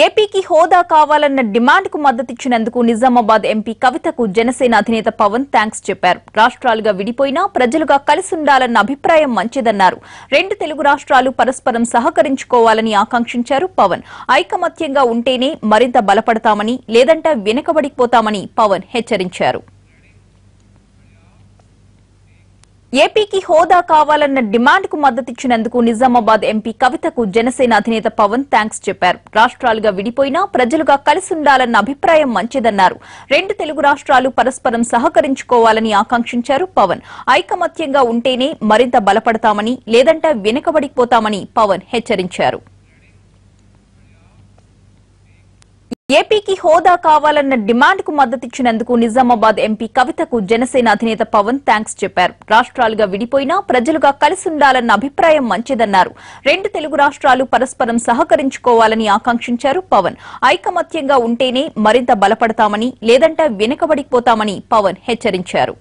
ఏపీకి హోదా కావాలన్న డిమాండ్ కు మద్దతిచ్చినందుకు నిజామాబాద్ ఎంపీ కవితకు జనసేన అధినేత పవన్ థాంక్స్ చెప్పారు. రాష్ట్రాలుగా విడిపోయినా ప్రజలుగా కలిసుండాలన్న అభిప్రాయం మంచిదన్నారు. రెండు తెలుగు రాష్ట్రాలు పరస్పరం సహకరించుకోవాలని ఆకాంక్షించారు పవన్. ఐకమత్యంగా ఉంటేనే మరింత బలపడతామని, లేదంటే వెనుకబడిపోతామని పవన్ హెచ్చరించారు. ఏపీకి హోదా కావాలన్న డిమాండ్ కు మద్దతిచ్చినందుకు నిజామాబాద్ ఎంపీ కవితకు జనసేన అధినేత పవన్ థాంక్స్ చెప్పారు. రాష్ట్రాలుగా విడిపోయినా ప్రజలుగా కలిసుండాలన్న అభిప్రాయం మంచిదన్నారు. రెండు తెలుగు రాష్ట్రాలు పరస్పరం సహకరించుకోవాలని ఆకాంక్షించారు పవన్. ఐకమత్యంగా ఉంటేనే మరింత బలపడతామని, లేదంటే వెనుకబడిపోతామని పవన్ హెచ్చరించారు. ఏపీకి హోదా కావాలన్న డిమాండ్ కు మద్దతిచ్చినందుకు నిజామాబాద్ ఎంపీ కవితకు జనసేన అధినేత పవన్ థాంక్స్ చెప్పారు. రాష్ట్రాలుగా విడిపోయినా ప్రజలుగా కలిసుండాలన్న అభిప్రాయం మంచిదన్నారు. రెండు తెలుగు రాష్ట్రాలు పరస్పరం సహకరించుకోవాలని ఆకాంక్షించారు పవన్. ఐకమత్యంగా ఉంటేనే మరింత బలపడతామని, లేదంటే వెనుకబడిపోతామని పవన్ హెచ్చరించారు.